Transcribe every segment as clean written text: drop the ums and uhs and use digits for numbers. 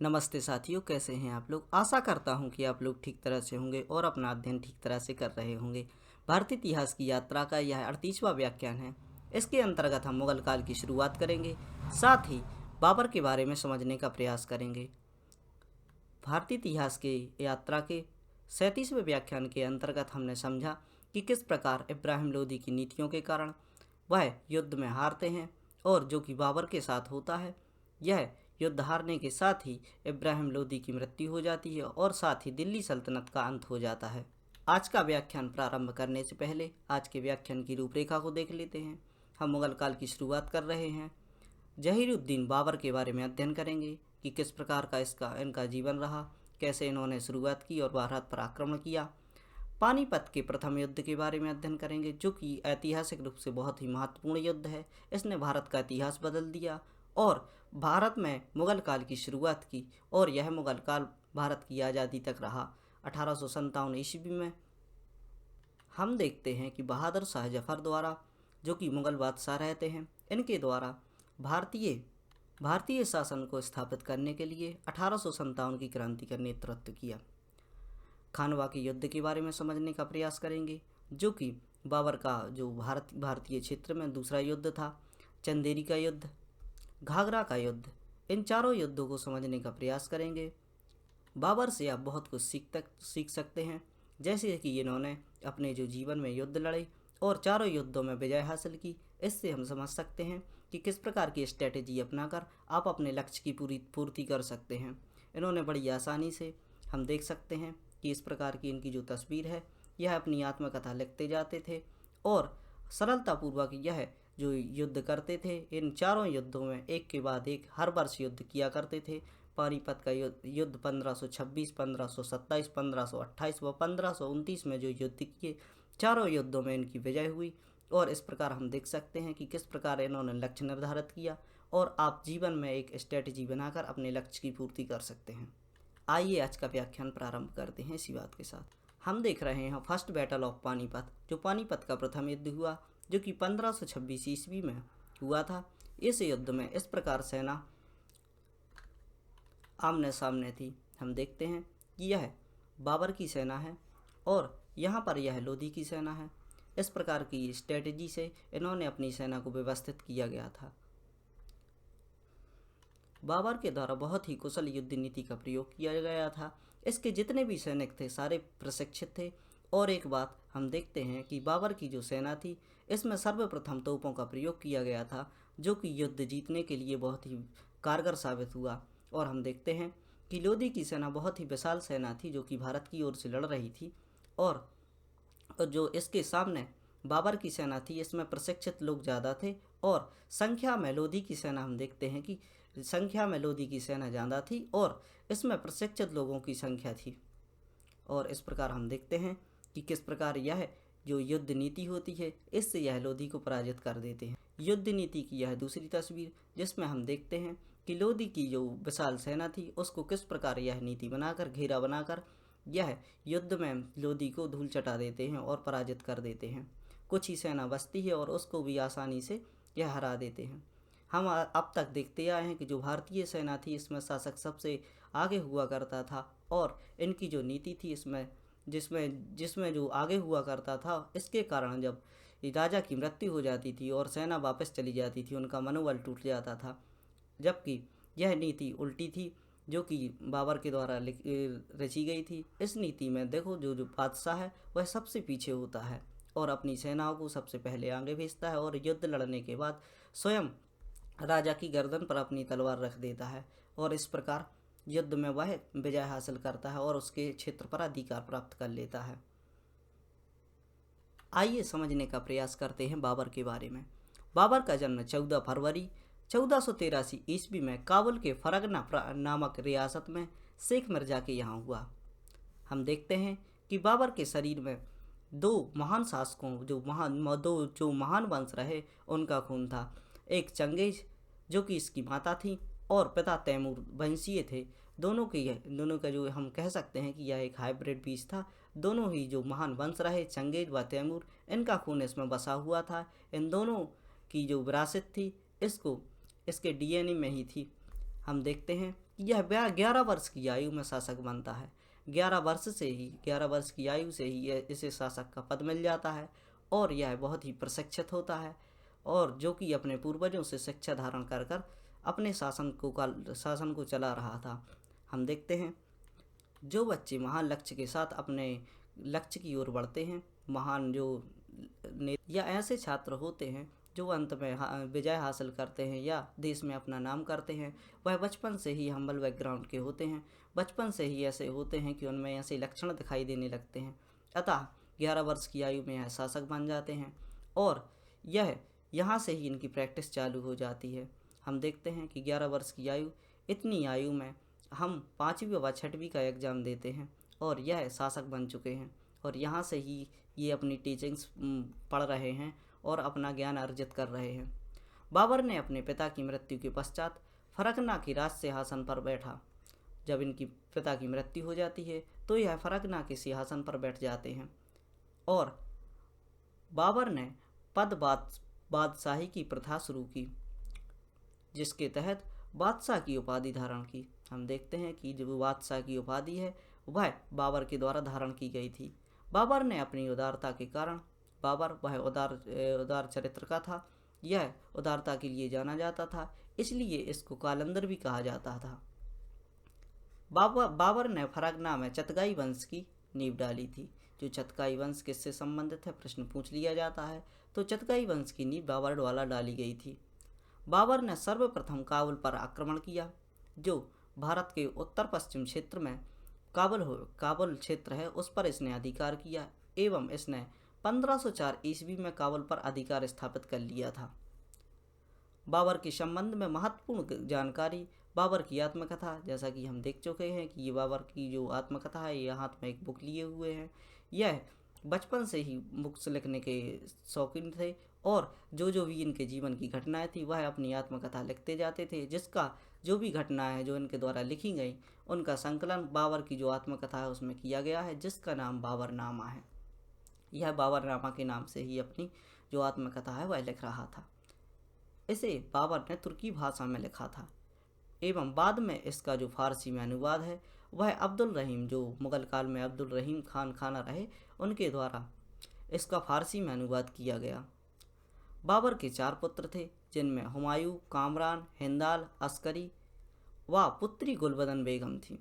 नमस्ते साथियों, कैसे हैं आप लोग। आशा करता हूं कि आप लोग ठीक तरह से होंगे और अपना अध्ययन ठीक तरह से कर रहे होंगे। भारतीय इतिहास की यात्रा का यह 38वां व्याख्यान है। इसके अंतर्गत हम मुगल काल की शुरुआत करेंगे, साथ ही बाबर के बारे में समझने का प्रयास करेंगे। भारतीय इतिहास के यात्रा के 37वें व्याख्यान के अंतर्गत हमने समझा कि किस प्रकार इब्राहिम लोदी की नीतियों के कारण वह युद्ध में हारते हैं और जो कि बाबर के साथ होता है, यह युद्ध हारने के साथ ही इब्राहिम लोदी की मृत्यु हो जाती है और साथ ही दिल्ली सल्तनत का अंत हो जाता है। आज का व्याख्यान प्रारंभ करने से पहले आज के व्याख्यान की रूपरेखा को देख लेते हैं। हम मुगल काल की शुरुआत कर रहे हैं। जहीरुद्दीन बाबर के बारे में अध्ययन करेंगे कि किस प्रकार का इनका जीवन रहा, कैसे इन्होंने शुरुआत की और भारत पर आक्रमण किया। पानीपत के प्रथम युद्ध के बारे में अध्ययन करेंगे, जो कि ऐतिहासिक रूप से बहुत ही महत्वपूर्ण युद्ध है। इसने भारत का इतिहास बदल दिया और भारत में मुगल काल की शुरुआत की, और यह मुगल काल भारत की आज़ादी तक रहा। 1857 ईस्वी में हम देखते हैं कि बहादुर शाह जफर द्वारा, जो कि मुगल बादशाह रहते हैं, इनके द्वारा भारतीय शासन को स्थापित करने के लिए 1857 की क्रांति का नेतृत्व किया। खानवा के युद्ध के बारे में समझने का प्रयास करेंगे, जो कि बाबर का जो भारतीय क्षेत्र में दूसरा युद्ध था। चंदेरी का युद्ध, घाघरा का युद्ध, इन चारों युद्धों को समझने का प्रयास करेंगे। बाबर से आप बहुत कुछ सीख सकते हैं, जैसे कि इन्होंने अपने जो जीवन में युद्ध लड़े और चारों युद्धों में विजय हासिल की। इससे हम समझ सकते हैं कि किस प्रकार की स्ट्रेटेजी अपनाकर आप अपने लक्ष्य की पूरी पूर्ति कर सकते हैं। इन्होंने बड़ी आसानी से, हम देख सकते हैं कि इस प्रकार की इनकी जो तस्वीर है, यह अपनी आत्मकथा लिखते जाते थे और सरलतापूर्वक यह जो युद्ध करते थे, इन चारों युद्धों में एक के बाद एक हर वर्ष युद्ध किया करते थे। पानीपत का युद्ध 1526, 1527, 1528 व 1529 में जो युद्ध किए, चारों युद्धों में इनकी विजय हुई। और इस प्रकार हम देख सकते हैं कि किस प्रकार इन्होंने लक्ष्य निर्धारित किया और आप जीवन में एक स्ट्रेटजी बनाकर अपने लक्ष्य की पूर्ति कर सकते हैं। आइए आज का व्याख्यान प्रारंभ करते हैं इसी बात के साथ। हम देख रहे हैं फर्स्ट बैटल ऑफ पानीपत, जो पानीपत का प्रथम युद्ध हुआ, जो कि 1526 ईस्वी में हुआ था। इस युद्ध में इस प्रकार सेना आमने सामने थी। हम देखते हैं कि यह बाबर की सेना है और यहाँ पर यह लोदी की सेना है। इस प्रकार की स्ट्रेटजी से इन्होंने अपनी सेना को व्यवस्थित किया गया था। बाबर के द्वारा बहुत ही कुशल युद्ध नीति का प्रयोग किया गया था। इसके जितने भी सैनिक थे सारे प्रशिक्षित थे। और एक बात हम देखते हैं कि बाबर की जो सेना थी, इसमें सर्वप्रथम तोपों का प्रयोग किया गया था, जो कि युद्ध जीतने के लिए बहुत ही कारगर साबित हुआ। और हम देखते हैं कि लोदी की सेना बहुत ही विशाल सेना थी, जो कि भारत की ओर से लड़ रही थी। और जो इसके सामने बाबर की सेना थी, इसमें प्रशिक्षित लोग ज़्यादा थे और संख्या में लोदी की सेना, हम देखते हैं कि संख्या में लोदी की सेना ज़्यादा थी और इसमें प्रशिक्षित लोगों की संख्या थी। और इस प्रकार हम देखते हैं कि किस प्रकार यह जो युद्ध नीति होती है, इससे यह लोदी को पराजित कर देते हैं। युद्ध नीति की यह दूसरी तस्वीर, जिसमें हम देखते हैं कि लोदी की जो विशाल सेना थी, उसको किस प्रकार यह नीति बनाकर, घेरा बनाकर यह युद्ध में लोदी को धूल चटा देते हैं और पराजित कर देते हैं। कुछ ही सेना बचती है और उसको भी आसानी से यह हरा देते हैं। हम अब तक देखते आए हैं कि जो भारतीय सेना थी, इसमें शासक सबसे आगे हुआ करता था और इनकी जो नीति थी, इसमें जिसमें जिसमें जो आगे हुआ करता था, इसके कारण जब राजा की मृत्यु हो जाती थी और सेना वापस चली जाती थी, उनका मनोबल टूट जाता था। जबकि यह नीति उल्टी थी, जो कि बाबर के द्वारा रची गई थी। इस नीति में देखो, जो बादशाह है वह सबसे पीछे होता है और अपनी सेनाओं को सबसे पहले आगे भेजता है और युद्ध लड़ने के बाद स्वयं राजा की गर्दन पर अपनी तलवार रख देता है और इस प्रकार युद्ध में वह विजय हासिल करता है और उसके क्षेत्र पर अधिकार प्राप्त कर लेता है। आइए समझने का प्रयास करते हैं बाबर के बारे में। बाबर का जन्म 14 फरवरी 1483 ईस्वी में काबुल के फरगना नामक रियासत में शेख मिर्जा के यहाँ हुआ। हम देखते हैं कि बाबर के शरीर में दो महान शासकों, जो महान वंश रहे, उनका खून था। एक चंगेज, जो कि इसकी माता थी, और पिता तैमूर वंशीय थे। दोनों का जो हम कह सकते हैं कि यह एक हाइब्रिड बीज था। दोनों ही जो महान वंश रहे, चंगेज व तैमूर, इनका खून इसमें बसा हुआ था। इन दोनों की जो विरासत थी, इसके डीएनए में ही थी। हम देखते हैं कि यह 11 वर्ष की आयु में शासक बनता है। 11 वर्ष की आयु से ही इसे शासक का पद मिल जाता है और यह बहुत ही प्रशिक्षित होता है, और जो कि अपने पूर्वजों से शिक्षा धारण कर कर अपने शासन को चला रहा था। हम देखते हैं जो बच्चे महान लक्ष्य के साथ अपने लक्ष्य की ओर बढ़ते हैं, महान जो या ऐसे छात्र होते हैं जो अंत में विजय हासिल करते हैं या देश में अपना नाम करते हैं, वह बचपन से ही हम्बल बैकग्राउंड के होते हैं, बचपन से ही ऐसे होते हैं कि उनमें ऐसे लक्षण दिखाई देने लगते हैं। अतः 11 वर्ष की आयु में यह शासक बन जाते हैं और यहाँ से ही इनकी प्रैक्टिस चालू हो जाती है। हम देखते हैं कि 11 वर्ष की आयु, इतनी आयु में हम 5वीं व 6वीं का एग्ज़ाम देते हैं और यह शासक बन चुके हैं, और यहाँ से ही ये अपनी टीचिंग्स पढ़ रहे हैं और अपना ज्ञान अर्जित कर रहे हैं। बाबर ने अपने पिता की मृत्यु के पश्चात फरगना के राज सिंहासन पर बैठा। जब इनकी पिता की मृत्यु हो जाती है तो यह फरगना के सिंहासन पर बैठ जाते हैं और बाबर ने बादशाही की प्रथा शुरू की, जिसके तहत बादशाह की उपाधि धारण की। हम देखते हैं कि जो बादशाह की उपाधि है वह बाबर के द्वारा धारण की गई थी। बाबर ने अपनी उदारता के कारण, बाबर वह उदार चरित्र का था, यह उदारता के लिए जाना जाता था, इसलिए इसको कालंदर भी कहा जाता था। बाबर ने फरगना में चतगाई वंश की नींव डाली थी। जो चतगाई वंश किससे संबंधित है, प्रश्न पूछ लिया जाता है, तो चतगाई वंश की नींव बाबर द्वारा डाली गई थी। बाबर ने सर्वप्रथम काबुल पर आक्रमण किया, जो भारत के उत्तर पश्चिम क्षेत्र में काबुल क्षेत्र है, उस पर इसने अधिकार किया एवं इसने 1504 ईस्वी में काबुल पर अधिकार स्थापित कर लिया था। बाबर के संबंध में महत्वपूर्ण जानकारी बाबर की आत्मकथा, जैसा कि हम देख चुके हैं कि ये बाबर की जो आत्मकथा है, ये हाथ में एक बुक लिए हुए हैं। यह बचपन से ही बुक्स लिखने के शौकीन थे और जो भी इनके जीवन की घटनाएं थी वह अपनी आत्मकथा लिखते जाते थे, जिसका जो भी घटनाएं जो इनके द्वारा लिखी गई उनका संकलन बाबर की जो आत्मकथा है उसमें किया गया है, जिसका नाम बाबरनामा है। यह बाबरनामा के नाम से ही अपनी जो आत्मकथा है वह लिख रहा था। इसे बाबर ने तुर्की भाषा में लिखा था एवं बाद में इसका जो फारसी में अनुवाद है वह अब्दुल रहीम, जो मुगल काल में अब्दुल रहीम खाना रहे, उनके द्वारा इसका फारसी में अनुवाद किया गया। बाबर के 4 पुत्र थे, जिनमें हुमायूं, कामरान, हिंदाल, अस्करी व पुत्री गुलबदन बेगम थी।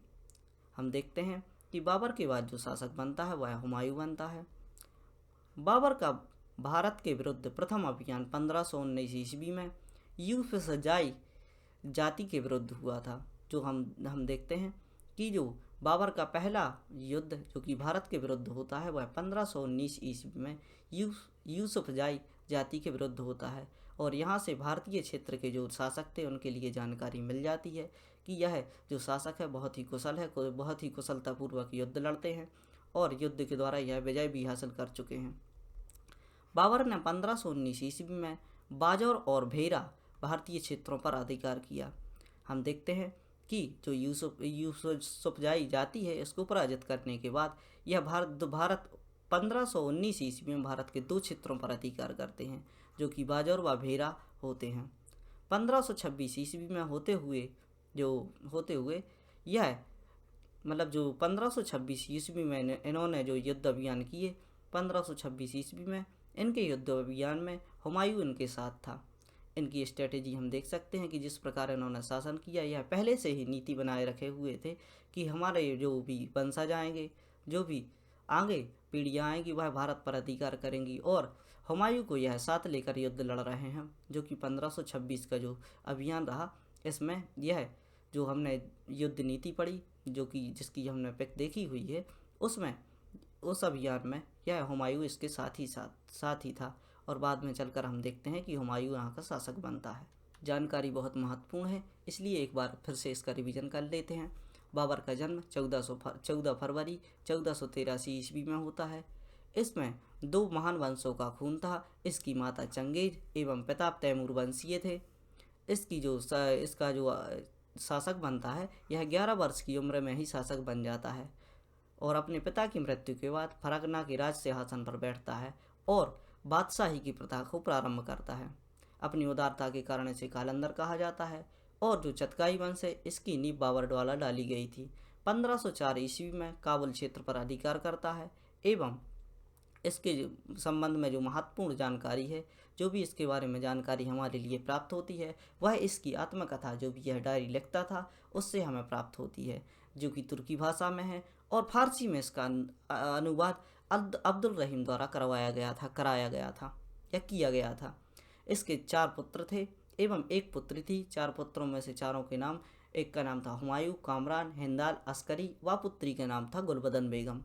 हम देखते हैं कि बाबर के बाद जो शासक बनता है वह हुमायूं बनता है। बाबर का भारत के विरुद्ध प्रथम अभियान 1519 ईस्वी में यूसुफजाई जाति के विरुद्ध हुआ था। जो हम देखते हैं कि जो बाबर का पहला युद्ध जो कि भारत के विरुद्ध होता है वह 1519 ईस्वी में यूसुफजाई जाति के विरुद्ध होता है, और यहाँ से भारतीय क्षेत्र के जो शासक थे उनके लिए जानकारी मिल जाती है कि यह जो शासक है बहुत ही कुशल है, बहुत ही कुशलतापूर्वक युद्ध लड़ते हैं और युद्ध के द्वारा यह विजय भी हासिल कर चुके हैं। बाबर ने 1519 ईस्वी में बाजौर और भेरा भारतीय क्षेत्रों पर अधिकार किया। हम देखते हैं कि जो यूसुफजाई जाति है इसको पराजित करने के बाद यह भारत 1519 ईस्वी में भारत के 2 क्षेत्रों पर अधिकार करते हैं, जो कि बाजौर व भेरा होते हैं। 1526 ईस्वी में होते हुए यह जो 1526 ईस्वी में इन्होंने जो युद्ध अभियान किए, 1526 ईस्वी में इनके युद्ध अभियान में हुमायूं इनके साथ था। इनकी स्ट्रेटेजी हम देख सकते हैं कि जिस प्रकार इन्होंने शासन किया, यह पहले से ही नीति बनाए रखे हुए थे कि हमारे जो भी वंशज आएंगे, जो भी आगे पीढ़ियाँ आएंगी, वह भारत पर अधिकार करेंगी, और हुमायूं को यह साथ लेकर युद्ध लड़ रहे हैं। जो कि 1526 का जो अभियान रहा, इसमें यह जो हमने युद्ध नीति पढ़ी, जो कि जिसकी हमने पिक देखी हुई है, उसमें उस अभियान में यह हुमायूं इसके साथ ही था, और बाद में चलकर हम देखते हैं कि हुमायूं यहाँ का शासक बनता है। जानकारी बहुत महत्वपूर्ण है, इसलिए एक बार फिर से इसका रिवीजन कर लेते हैं। बाबर का जन्म 14 फरवरी 1483 ईस्वी में होता है। इसमें 2 महान वंशों का खून था। इसकी माता चंगेज एवं पिता तैमूर वंशीय थे। इसका जो शासक बनता है यह 11 वर्ष की उम्र में ही शासक बन जाता है और अपने पिता की मृत्यु के बाद फरगना के राज सिंहासन पर बैठता है और बादशाही की प्रथा को प्रारंभ करता है। अपनी उदारता के कारण इसे कालंदर कहा जाता है और जो चतकाई वंश है इसकी नींव बाबर द्वारा डाली गई थी। 1504 ईस्वी में काबुल क्षेत्र पर अधिकार करता है एवं इसके संबंध में जो महत्वपूर्ण जानकारी है, जो भी इसके बारे में जानकारी हमारे लिए प्राप्त होती है, वह इसकी आत्मकथा जो भी यह डायरी लिखता था उससे हमें प्राप्त होती है, जो कि तुर्की भाषा में है और फारसी में इसका अनुवाद अब्दुल रहीम द्वारा कराया गया था या किया गया था। इसके 4 पुत्र थे एवं एक पुत्री थी। 4 पुत्रों में से चारों के नाम, एक का नाम था हुमायूं, कामरान, हिंदाल, अस्करी व पुत्री का नाम था गुलबदन बेगम।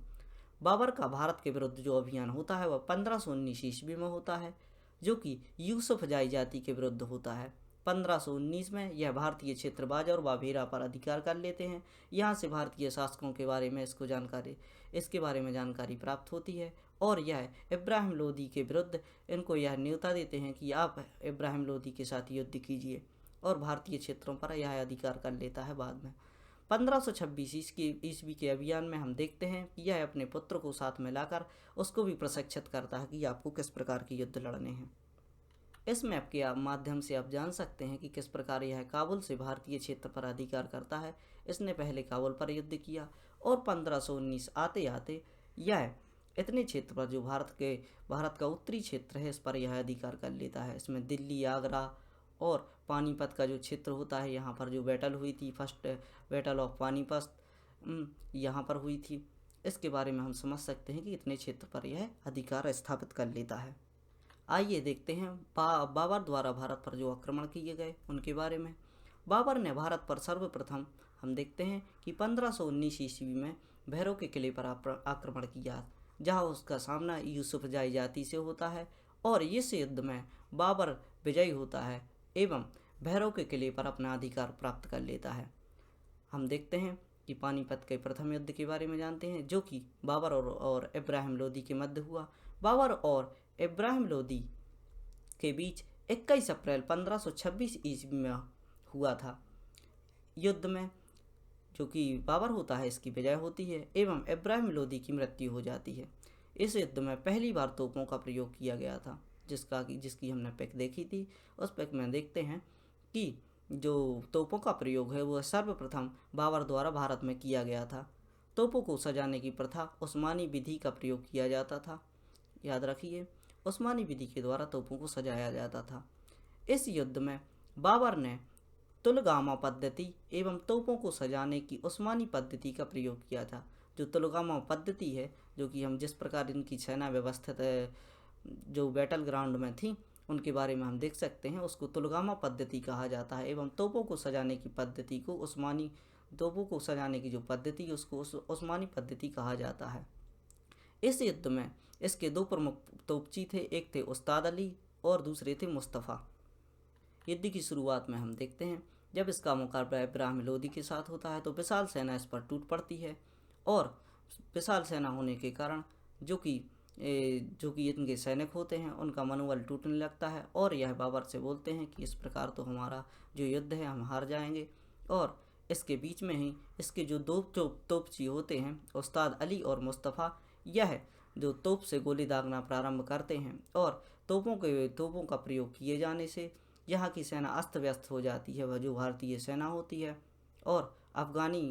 बाबर का भारत के विरुद्ध जो अभियान होता है वह 1519 ईस्वी में होता है, जो कि यूसुफजाई जाति के विरुद्ध होता है। 1519 में यह भारतीय क्षेत्र बाजा और बाभेरा पर अधिकार कर लेते हैं। यहाँ से भारतीय शासकों के बारे में इसके बारे में जानकारी प्राप्त होती है और यह इब्राहिम लोदी के विरुद्ध इनको यह न्योता देते हैं कि आप इब्राहिम लोदी के साथ युद्ध कीजिए और भारतीय क्षेत्रों पर यह अधिकार कर लेता है। बाद में 1526 ईस्वी के अभियान में हम देखते हैं कि यह अपने पुत्र को साथ में लाकर उसको भी प्रशिक्षित करता है कि आपको किस प्रकार के युद्ध लड़ने हैं। इस मैप के माध्यम से आप जान सकते हैं कि किस प्रकार यह काबुल से भारतीय क्षेत्र पर अधिकार करता है। इसने पहले काबुल पर युद्ध किया और 1519 आते आते यह इतने क्षेत्र पर जो भारत का उत्तरी क्षेत्र है इस पर यह अधिकार कर लेता है। इसमें दिल्ली, आगरा और पानीपत का जो क्षेत्र होता है, यहाँ पर जो बैटल हुई थी, फर्स्ट बैटल ऑफ पानीपत यहाँ पर हुई थी, इसके बारे में हम समझ सकते हैं कि इतने क्षेत्र पर यह अधिकार स्थापित कर लेता है। आइए देखते हैं बाबर द्वारा भारत पर जो आक्रमण किए गए उनके बारे में। बाबर ने भारत पर सर्वप्रथम हम देखते हैं कि 1519 ईस्वी में भैरव के किले पर आक्रमण किया, जहां उसका सामना यूसुफजाई जाति से होता है और इस युद्ध में बाबर विजयी होता है एवं भैरव के किले पर अपना अधिकार प्राप्त कर लेता है। हम देखते हैं कि पानीपत के प्रथम युद्ध के बारे में जानते हैं, जो कि बाबर और इब्राहिम लोदी के मध्य हुआ। बाबर और इब्राहिम लोदी के बीच 21 अप्रैल 1526 ईस्वी में हुआ था। युद्ध में जो कि बाबर होता है इसकी विजय होती है एवं इब्राहिम लोदी की मृत्यु हो जाती है। इस युद्ध में पहली बार तोपों का प्रयोग किया गया था, जिसकी हमने पिक देखी थी। उस पिक में देखते हैं कि जो तोपों का प्रयोग है वह सर्वप्रथम बाबर द्वारा भारत में किया गया था। तोपों को सजाने की प्रथा उस्मानी विधि का प्रयोग किया जाता था। याद रखिए, उस्मानी विधि के द्वारा तोपों को सजाया जाता था। इस युद्ध में बाबर ने तुलगामा पद्धति एवं तोपों को सजाने की उस्मानी पद्धति का प्रयोग किया था। जो तुलगामा पद्धति है, जो कि हम जिस प्रकार इनकी सेना व्यवस्थित जो बैटल ग्राउंड में थी उनके बारे में हम देख सकते हैं, उसको तुलगामा पद्धति कहा जाता है एवं तोपों को सजाने की पद्धति को तोपों को सजाने की जो पद्धति उसको उस्मानी पद्धति कहा जाता है। इस युद्ध में इसके 2 प्रमुख तोपची थे, एक थे उस्ताद अली और दूसरे थे मुस्तफ़ा। युद्ध की शुरुआत में हम देखते हैं जब इसका मुकाबला इब्राहिम लोदी के साथ होता है तो विशाल सेना इस पर टूट पड़ती है और विशाल सेना होने के कारण जो कि इनके सैनिक होते हैं उनका मनोबल टूटने लगता है और यह बाबर से बोलते हैं कि इस प्रकार तो हमारा जो युद्ध है हम हार जाएंगे। और इसके बीच में ही इसके जो 2 तोपची होते हैं उस्ताद अली और मुस्तफ़ा, यह जो तोप से गोली दागना प्रारंभ करते हैं और तोपों का प्रयोग किए जाने से यहाँ की सेना अस्त व्यस्त हो जाती है। वह जो भारतीय सेना होती है और अफगानी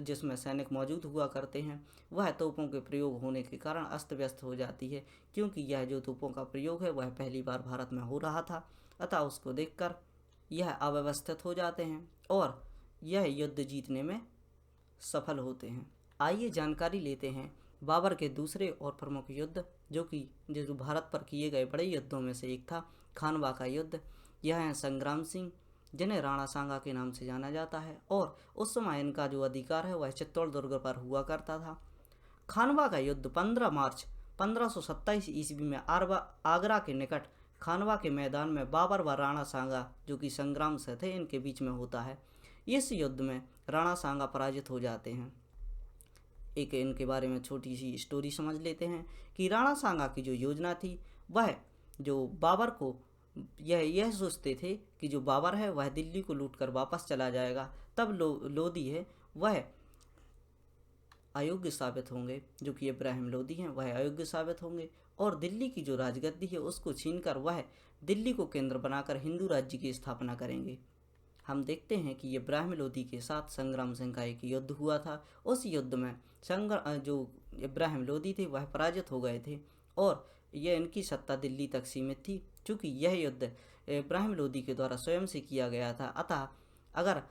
जिसमें सैनिक मौजूद हुआ करते हैं वह तोपों के प्रयोग होने के कारण अस्त व्यस्त हो जाती है, क्योंकि यह जो तोपों का प्रयोग है वह पहली बार भारत में हो रहा था। अतः उसको देखकर यह अव्यवस्थित हो जाते हैं और यह युद्ध जीतने में सफल होते हैं। आइए जानकारी लेते हैं बाबर के दूसरे और प्रमुख युद्ध, जो भारत पर किए गए बड़े युद्धों में से एक था खानवा का युद्ध। यह है संग्राम सिंह, जिन्हें राणा सांगा के नाम से जाना जाता है और उस समय इनका जो अधिकार है वह चित्तौड़ दुर्ग पर हुआ करता था। खानवा का युद्ध 15 मार्च 1527 ईस्वी में आगरा के निकट खानवा के मैदान में बाबर व राणा सांगा जो कि संग्राम से थे इनके बीच में होता है। इस युद्ध में राणा सांगा पराजित हो जाते हैं। एक इनके बारे में छोटी सी स्टोरी समझ लेते हैं कि राणा सांगा की जो योजना थी वह जो बाबर को यह सोचते थे कि जो बाबर है वह दिल्ली को लूटकर वापस चला जाएगा, तब लोदी है वह अयोग्य साबित होंगे, जो कि इब्राहिम लोदी हैं वह अयोग्य साबित होंगे और दिल्ली की जो राजगद्दी है उसको छीनकर वह दिल्ली को केंद्र बनाकर हिंदू राज्य की स्थापना करेंगे। हम देखते हैं कि इब्राहिम लोदी के साथ संग्राम सिंह का एक युद्ध हुआ था। उस युद्ध में जो इब्राहिम लोदी थे वह पराजित हो गए थे और यह इनकी सत्ता दिल्ली तक सीमित थी। चूँकि यह युद्ध इब्राहिम लोदी के द्वारा स्वयं से किया गया था, अतः अगर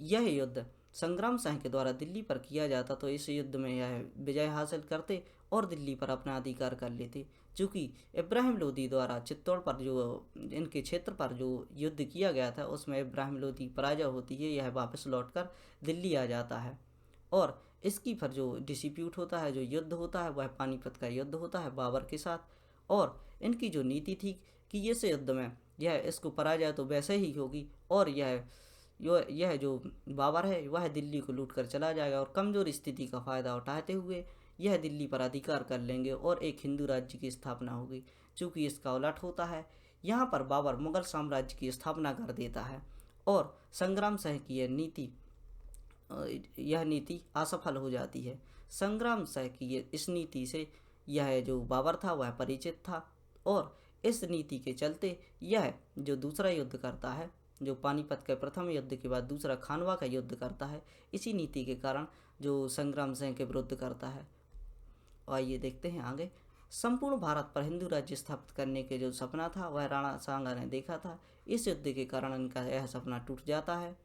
यह युद्ध संग्राम सिंह के द्वारा दिल्ली पर किया जाता तो इस युद्ध में यह विजय हासिल करते और दिल्ली पर अपना अधिकार कर लेते। चूँकि इब्राहिम लोदी द्वारा चित्तौड़ पर जो इनके क्षेत्र पर जो युद्ध किया गया था उसमें इब्राहिम लोदी पराजय होती है, यह वापस लौटकर दिल्ली आ जाता है और इसकी पर जो डिस्प्यूट होता है, जो युद्ध होता है, वह पानीपत का युद्ध होता है बाबर के साथ। और इनकी जो नीति थी कि इस युद्ध में यह इसको पराजय तो वैसे ही होगी और यह जो बाबर है वह दिल्ली को लूट कर चला जाएगा और कमज़ोर स्थिति का फ़ायदा उठाते हुए यह दिल्ली पर अधिकार कर लेंगे और एक हिंदू राज्य की स्थापना होगी। चूँकि इसका उलट होता है, यहाँ पर बाबर मुगल साम्राज्य की स्थापना कर देता है और संग्राम सिंह की यह नीति असफल हो जाती है। संग्राम सिंह की इस नीति से यह जो बाबर था वह परिचित था और इस नीति के चलते यह जो दूसरा युद्ध करता है, जो पानीपत के प्रथम युद्ध के बाद दूसरा खानवा का युद्ध करता है, इसी नीति के कारण जो संग्राम सिंह के विरुद्ध करता है। आइए देखते हैं आगे। संपूर्ण भारत पर हिंदू राज्य स्थापित करने के जो सपना था वह राणा सांगा ने देखा था। इस युद्ध के कारण इनका यह सपना टूट जाता है।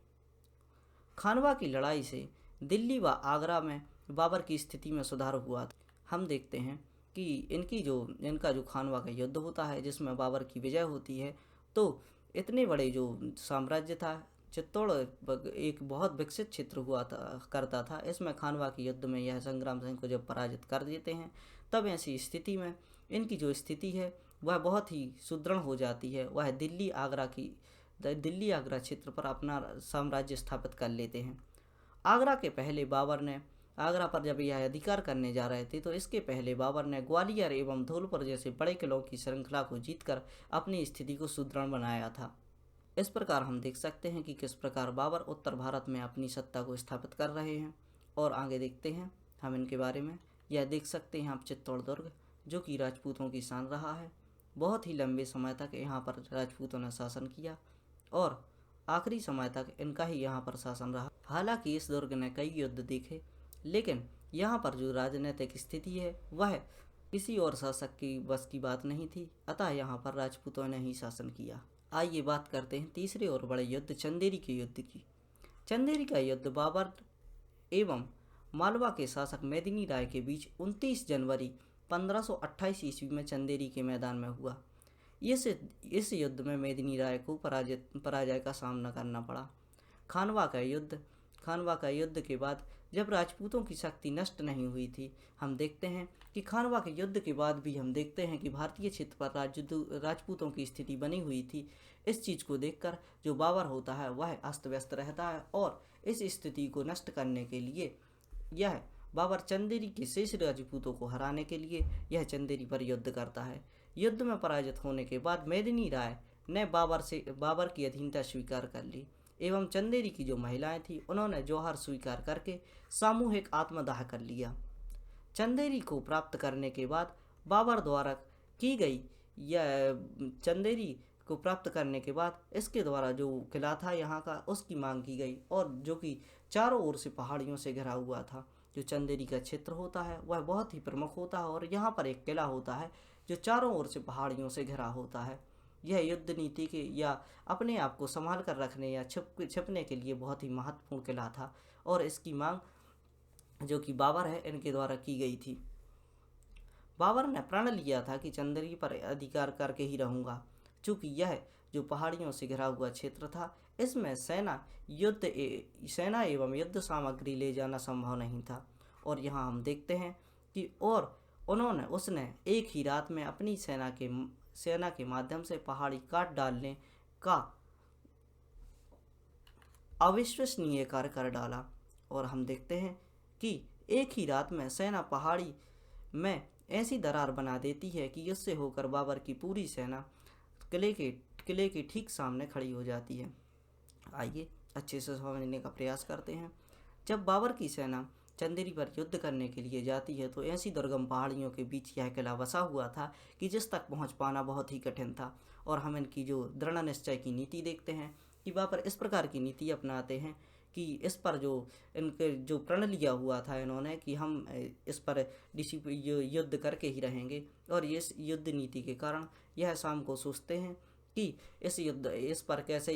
खानवा की लड़ाई से दिल्ली व आगरा में बाबर की स्थिति में सुधार हुआ था। हम देखते हैं कि इनका जो खानवा का युद्ध होता है जिसमें बाबर की विजय होती है, तो इतने बड़े जो साम्राज्य था, चित्तौड़ एक बहुत विकसित क्षेत्र हुआ करता था। इसमें खानवा के युद्ध में यह संग्राम सिंह को जब पराजित कर देते हैं, तब ऐसी स्थिति में इनकी जो स्थिति है वह बहुत ही सुदृढ़ हो जाती है। वह दिल्ली आगरा क्षेत्र पर अपना साम्राज्य स्थापित कर लेते हैं। आगरा के पहले बाबर ने आगरा पर जब यह अधिकार करने जा रहे थे, तो इसके पहले बाबर ने ग्वालियर एवं धौलपुर जैसे बड़े किलों की श्रृंखला को जीतकर अपनी स्थिति को सुदृढ़ बनाया था। इस प्रकार हम देख सकते हैं कि किस प्रकार बाबर उत्तर भारत में अपनी सत्ता को स्थापित कर रहे हैं। और आगे देखते हैं हम इनके बारे में। यह देख सकते हैं आप चित्तौड़ दुर्ग, जो कि राजपूतों की शान रहा है। बहुत ही लंबे समय तक यहाँ पर राजपूतों ने शासन किया और आखिरी समय तक इनका ही यहाँ पर शासन रहा। हालांकि इस दुर्ग ने कई युद्ध देखे, लेकिन यहाँ पर जो राजनीतिक स्थिति है वह किसी और शासक की बस की बात नहीं थी, अतः यहाँ पर राजपूतों ने ही शासन किया। आइए बात करते हैं तीसरे और बड़े युद्ध चंदेरी के युद्ध की। चंदेरी का युद्ध बाबर एवं मालवा के शासक मेदिनी राय के बीच 29 जनवरी 1528 ईस्वी में चंदेरी के मैदान में हुआ। इस युद्ध में मेदिनी राय को पराजय का सामना करना पड़ा। खानवा का युद्ध के बाद जब राजपूतों की शक्ति नष्ट नहीं हुई थी, हम देखते हैं कि खानवा के युद्ध के बाद भी हम देखते हैं कि भारतीय क्षेत्र पर राजपूतों की स्थिति बनी हुई थी। इस चीज़ को देखकर जो बाबर होता है वह अस्त व्यस्त रहता है और इस स्थिति को नष्ट करने के लिए यह बाबर चंदेरी के शेष राजपूतों को हराने के लिए यह चंदेरी पर युद्ध करता है। युद्ध में पराजित होने के बाद मेदिनी राय ने बाबर की अधीनता स्वीकार कर ली एवं चंदेरी की जो महिलाएं थी उन्होंने जौहर स्वीकार करके सामूहिक आत्मदाह कर लिया। चंदेरी को प्राप्त करने के बाद बाबर द्वारा की गई चंदेरी को प्राप्त करने के बाद इसके द्वारा जो किला था यहाँ का उसकी मांग की गई और जो कि चारों ओर से पहाड़ियों से घिरा हुआ था। जो चंदेरी का क्षेत्र होता है वह बहुत ही प्रमुख होता है और यहाँ पर एक किला होता है जो चारों ओर से पहाड़ियों से घिरा होता है। यह युद्ध नीति के या अपने आप को संभाल कर रखने या छिपने के लिए बहुत ही महत्वपूर्ण किला था और इसकी मांग जो कि बाबर है इनके द्वारा की गई थी। बाबर ने प्रण लिया था कि चंदेरी पर अधिकार करके ही रहूँगा। चूँकि यह जो पहाड़ियों से घिरा हुआ क्षेत्र था, इसमें सेना एवं युद्ध सामग्री ले जाना संभव नहीं था। और यहाँ हम देखते हैं कि उसने एक ही रात में अपनी सेना के माध्यम से पहाड़ी काट डालने का अविश्वसनीय कार्य कर डाला। और हम देखते हैं कि एक ही रात में सेना पहाड़ी में ऐसी दरार बना देती है कि इससे होकर बाबर की पूरी सेना किले के ठीक सामने खड़ी हो जाती है। आइए अच्छे से समझने का प्रयास करते हैं। जब बाबर की सेना चंदेरी पर युद्ध करने के लिए जाती है तो ऐसी दुर्गम पहाड़ियों के बीच यह किला बसा हुआ था कि जिस तक पहुंच पाना बहुत ही कठिन था। और हम इनकी जो दृढ़ निश्चय की नीति देखते हैं कि बाबर इस प्रकार की नीति अपनाते हैं कि इस पर जो इनके जो प्रण लिया हुआ था इन्होंने कि हम इस पर युद्ध करके ही रहेंगे, और इस युद्ध नीति के कारण यह शाम को सोचते हैं कि इस पर कैसे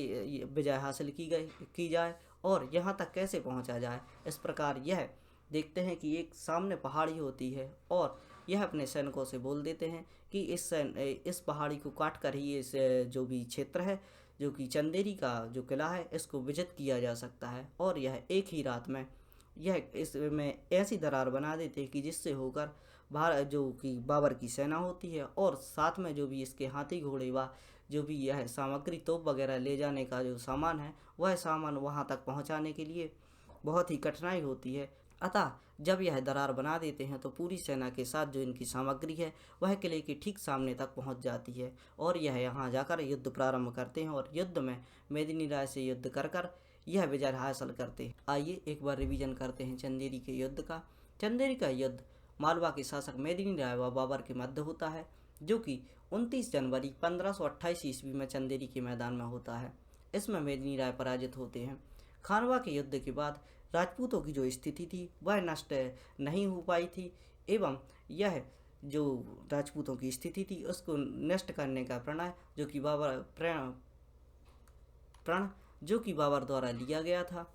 विजय हासिल की जाए और यहाँ तक कैसे पहुँचा जाए। इस प्रकार यह देखते हैं कि एक सामने पहाड़ी होती है और यह अपने सैनिकों से बोल देते हैं कि इस पहाड़ी को काट कर ही इस जो भी क्षेत्र है, जो कि चंदेरी का जो किला है, इसको विजित किया जा सकता है। और यह एक ही रात में यह इसमें ऐसी दरार बना देते हैं कि जिससे होकर भारत जो कि बाबर की सेना होती है और साथ में जो भी इसके हाथी घोड़े व जो भी यह सामग्री तोप वगैरह ले जाने का जो सामान है, वह सामान वहां तक पहुंचाने के लिए बहुत ही कठिनाई होती है। अतः जब यह दरार बना देते हैं तो पूरी सेना के साथ जो इनकी सामग्री है वह किले के ठीक सामने तक पहुंच जाती है और यह यहाँ जाकर युद्ध प्रारंभ करते हैं और युद्ध में मेदिनी राय से युद्ध कर कर यह विजय हासिल करते हैं। आइए एक बार रिवीजन करते हैं चंदेरी के युद्ध का। चंदेरी का युद्ध मालवा के शासक मेदिनी राय व बाबर के मध्य होता है, जो कि 29 जनवरी 1528 ईस्वी में चंदेरी के मैदान में होता है। इसमें मेदिनी राय पराजित होते हैं। खानवा के युद्ध के बाद राजपूतों की जो स्थिति थी वह नष्ट नहीं हो पाई थी एवं यह जो राजपूतों की स्थिति थी उसको नष्ट करने का प्रण जो कि बाबर द्वारा लिया गया था,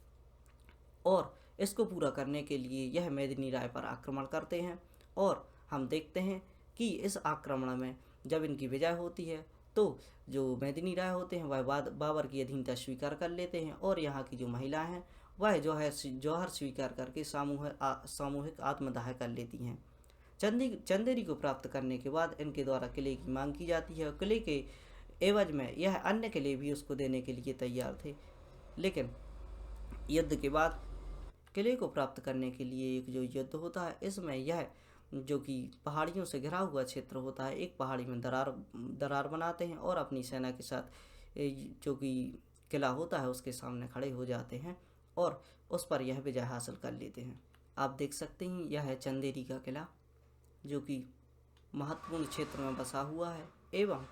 और इसको पूरा करने के लिए यह मेदिनी राय पर आक्रमण करते हैं। और हम देखते हैं कि इस आक्रमण में जब इनकी विजय होती है तो जो मेदिनी राय होते हैं वह बाबर की अधीनता स्वीकार कर लेते हैं और यहाँ की जो महिला हैं वह जौहर स्वीकार करके सामूहिक आत्मदाह कर लेती हैं। चंदेरी को प्राप्त करने के बाद इनके द्वारा किले की मांग की जाती है और किले के एवज में यह अन्य किले भी उसको देने के लिए तैयार थे, लेकिन युद्ध के बाद किले को प्राप्त करने के लिए एक जो युद्ध होता है इसमें यह जो कि पहाड़ियों से घिरा हुआ क्षेत्र होता है, एक पहाड़ी में दरार बनाते हैं और अपनी सेना के साथ जो कि किला होता है उसके सामने खड़े हो जाते हैं और उस पर यह विजय हासिल कर लेते हैं। आप देख सकते हैं यह है चंदेरी का किला, जो कि महत्वपूर्ण क्षेत्र में बसा हुआ है एवं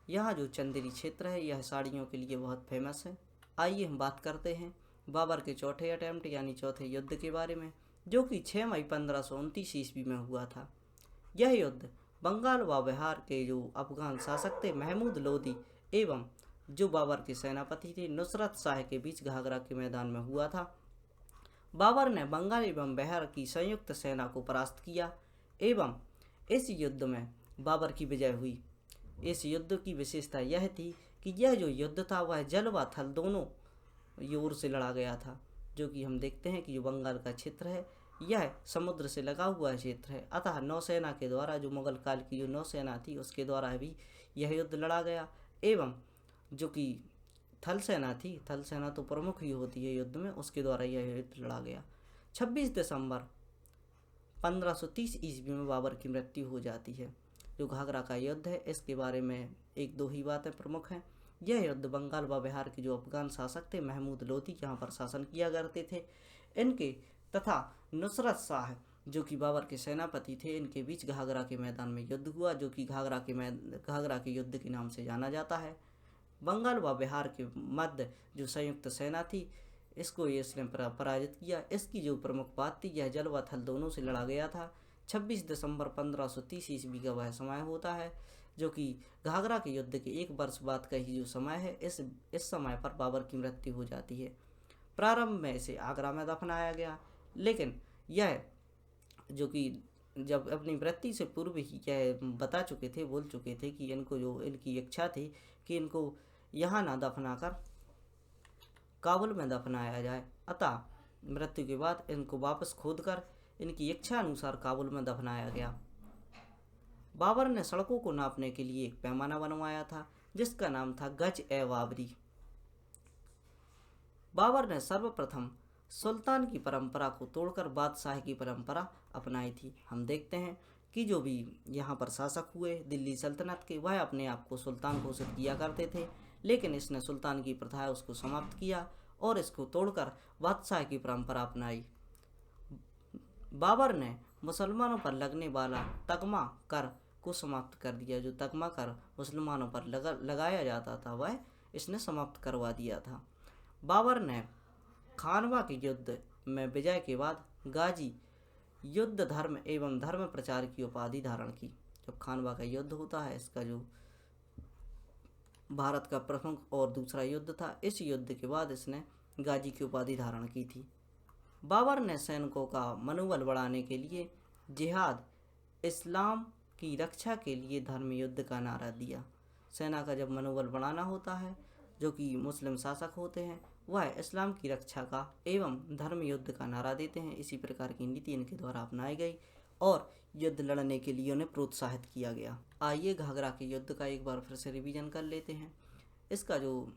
यहाँ जो चंदेरी क्षेत्र है यह साड़ियों के लिए बहुत फेमस है। आइए हम बात करते हैं बाबर के चौथे अटेम्प्ट यानी चौथे युद्ध के बारे में, जो कि 6 मई 1529 ईस्वी में हुआ था। यह युद्ध बंगाल व बिहार के जो अफगान शासक थे महमूद लोदी एवं जो बाबर के सेनापति थे नुसरत शाह के बीच घाघरा के मैदान में हुआ था। बाबर ने बंगाल एवं बिहार की संयुक्त सेना को परास्त किया एवं इस युद्ध में बाबर की विजय हुई। इस युद्ध की विशेषता यह थी कि यह जो युद्ध था वह जल व थल दोनों ओर से लड़ा गया था, जो कि हम देखते हैं कि जो बंगाल का क्षेत्र है यह समुद्र से लगा हुआ क्षेत्र है। अतः नौसेना के द्वारा जो मुगल काल की जो नौसेना थी उसके द्वारा भी यह युद्ध लड़ा गया एवं जो कि थल सेना थी, थल सेना तो प्रमुख ही होती है युद्ध में, उसके द्वारा यह युद्ध लड़ा गया। 26 दिसंबर 1530 ईस्वी में बाबर की मृत्यु हो जाती है। जो घाघरा का युद्ध है इसके बारे में एक दो ही बातें प्रमुख हैं। यह युद्ध बंगाल व बिहार के जो अफगान शासक थे महमूद लोदी यहाँ पर शासन किया करते थे, इनके तथा नुसरत शाह जो कि बाबर के सेनापति थे, इनके बीच घाघरा के मैदान में युद्ध हुआ, जो कि घाघरा के युद्ध के नाम से जाना जाता है। बंगाल व बिहार के मध्य जो संयुक्त सेना थी इसको इसने पराजित किया। इसकी जो प्रमुख बात थी यह जल व थल दोनों से लड़ा गया था। 26 दिसंबर 1530 ईस्वी का वह समय होता है, जो कि घाघरा के युद्ध के एक वर्ष बाद का ही जो समय है। इस समय पर बाबर की मृत्यु हो जाती है। प्रारंभ में इसे आगरा में दफनाया गया, लेकिन यह जो कि जब अपनी मृत्यु से पूर्व ही यह बोल चुके थे कि इनको जो इनकी इच्छा थी कि इनको यहाँ ना दफनाकर काबुल में दफनाया जाए। अतः मृत्यु के बाद इनको वापस खोदकर इनकी इच्छा अनुसार काबुल में दफनाया गया। बाबर ने सड़कों को नापने के लिए एक पैमाना बनवाया था जिसका नाम था गज ए बाबरी। बाबर ने सर्वप्रथम सुल्तान की परंपरा को तोड़कर बादशाह की परंपरा अपनाई थी। हम देखते हैं कि जो भी यहाँ पर शासक हुए दिल्ली सल्तनत के, वह अपने आप को सुल्तान घोषित किया करते थे, लेकिन इसने सुल्तान की प्रथा है उसको समाप्त किया और इसको तोड़कर बादशाह की परंपरा अपनाई। बाबर ने मुसलमानों पर लगने वाला तगमा कर को समाप्त कर दिया। जो तगमा कर मुसलमानों पर लगाया जाता था वह इसने समाप्त करवा दिया था। बाबर ने खानवा के युद्ध में विजय के बाद गाजी युद्ध धर्म एवं धर्म प्रचार की उपाधि धारण की। जब खानवा का युद्ध होता है, इसका जो भारत का प्रमुख और दूसरा युद्ध था, इस युद्ध के बाद इसने गाजी की उपाधि धारण की थी। बाबर ने सैनिकों का मनोबल बढ़ाने के लिए जिहाद, इस्लाम की रक्षा के लिए धर्म युद्ध का नारा दिया। सेना का जब मनोबल बढ़ाना होता है, जो कि मुस्लिम शासक होते हैं, वह इस्लाम की रक्षा का एवं धर्म युद्ध का नारा देते हैं। इसी प्रकार की नीति इनके द्वारा अपनाई गई और युद्ध लड़ने के लिए उन्हें प्रोत्साहित किया गया। आइए घाघरा के युद्ध का एक बार फिर से रिवीजन कर लेते हैं। इसका जो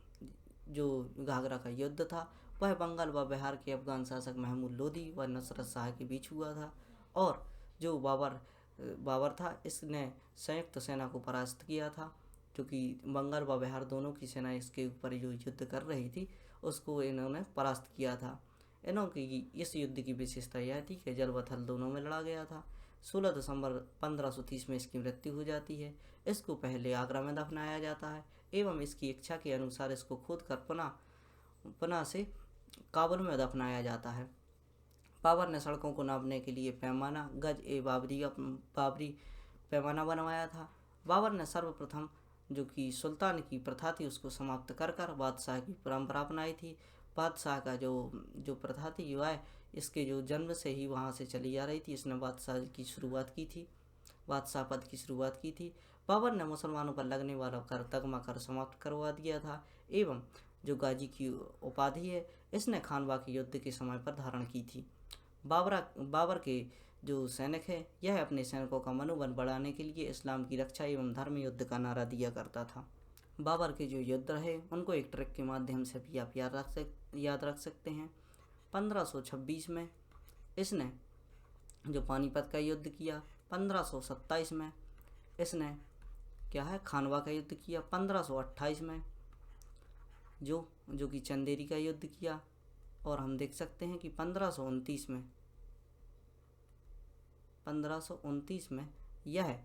घाघरा का युद्ध था, वह बंगाल व बिहार के अफगान शासक महमूद लोदी व नुसरत शाह के बीच हुआ था। और जो बाबर था, इसने संयुक्त सेना को परास्त किया था, जो कि बंगाल व बिहार दोनों की सेना इसके ऊपर जो युद्ध कर रही थी, उसको इन्होंने परास्त किया था। इस युद्ध की विशेषता यह थी कि जल व थल दोनों में लड़ा गया था। 16 दिसंबर 1530 में इसकी मृत्यु हो जाती है। इसको पहले आगरा में दफनाया जाता है एवं इसकी इच्छा के अनुसार इसको खोद कर पुनः से काबुल में दफनाया जाता है। बाबर ने सड़कों को नापने के लिए पैमाना गज ए बाबरी पैमाना बनवाया था। बाबर ने सर्वप्रथम जो कि सुल्तान की प्रथा थी उसको समाप्त कर बादशाह की परंपरा अपनाई थी। बादशाह का जो प्रथा थी वह इसके जो जन्म से ही वहाँ से चली आ रही थी। इसने बादशाह की शुरुआत की थी, बादशाह पद की शुरुआत की थी। बाबर ने मुसलमानों पर लगने वाला कर तगमा कर समाप्त करवा दिया था एवं जो गाजी की उपाधि है, इसने खानवा के युद्ध के समय पर धारण की थी। बाबर के जो सैनिक है, यह अपने सैनिकों का मनोबल बढ़ाने के लिए इस्लाम की रक्षा एवं धर्म युद्ध का नारा दिया करता था। बाबर के जो युद्ध रहे, उनको एक ट्रिक के माध्यम से भी आप याद रख सकते हैं। 1526 में इसने जो पानीपत का युद्ध किया, 1527 में इसने खानवा का युद्ध किया, 1528 में जो कि चंदेरी का युद्ध किया, और हम देख सकते हैं कि 1529 में यह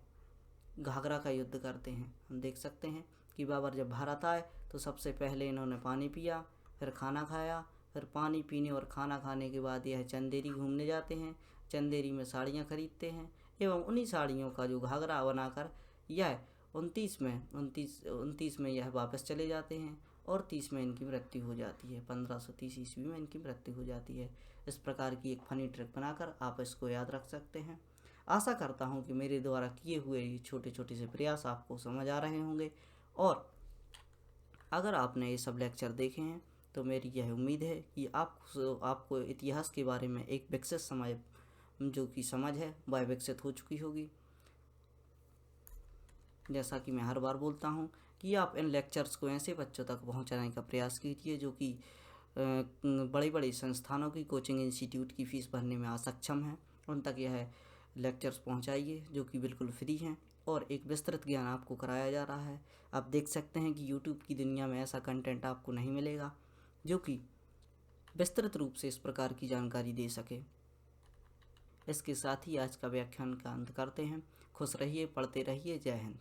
घाघरा का युद्ध करते हैं। हम देख सकते हैं कि बाबर जब भारत आए तो सबसे पहले इन्होंने पानी पिया, फिर खाना खाया, फिर पानी पीने और खाना खाने के बाद यह चंदेरी घूमने जाते हैं। चंदेरी में साड़ियाँ खरीदते हैं एवं उन्हीं साड़ियों का जो घाघरा बनाकर यह 29 में यह वापस चले जाते हैं और 30 में इनकी मृत्यु हो जाती है। 1530 ईस्वी में इनकी मृत्यु हो जाती है। इस प्रकार की एक फनी ट्रिक बनाकर आप इसको याद रख सकते हैं। आशा करता हूँ कि मेरे द्वारा किए हुए ये छोटे छोटे से प्रयास आपको समझ आ रहे होंगे, और अगर आपने ये सब लेक्चर देखे हैं तो मेरी यह उम्मीद है कि आपको इतिहास के बारे में एक विकसित समझ है वह विकसित हो चुकी होगी। जैसा कि मैं हर बार बोलता हूँ कि आप इन लेक्चर्स को ऐसे बच्चों तक पहुँचाने का प्रयास कीजिए जो कि बड़ी बड़ी संस्थानों की कोचिंग इंस्टीट्यूट की फ़ीस भरने में असक्षम हैं। उन तक यह लेक्चर्स पहुँचाइए जो कि बिल्कुल फ्री हैं और एक विस्तृत ज्ञान आपको कराया जा रहा है। आप देख सकते हैं कि यूट्यूब की दुनिया में ऐसा कंटेंट आपको नहीं मिलेगा जो कि विस्तृत रूप से इस प्रकार की जानकारी दे सके। इसके साथ ही आज का व्याख्यान का अंत करते हैं। खुश रहिए, पढ़ते रहिए। जय हिंद।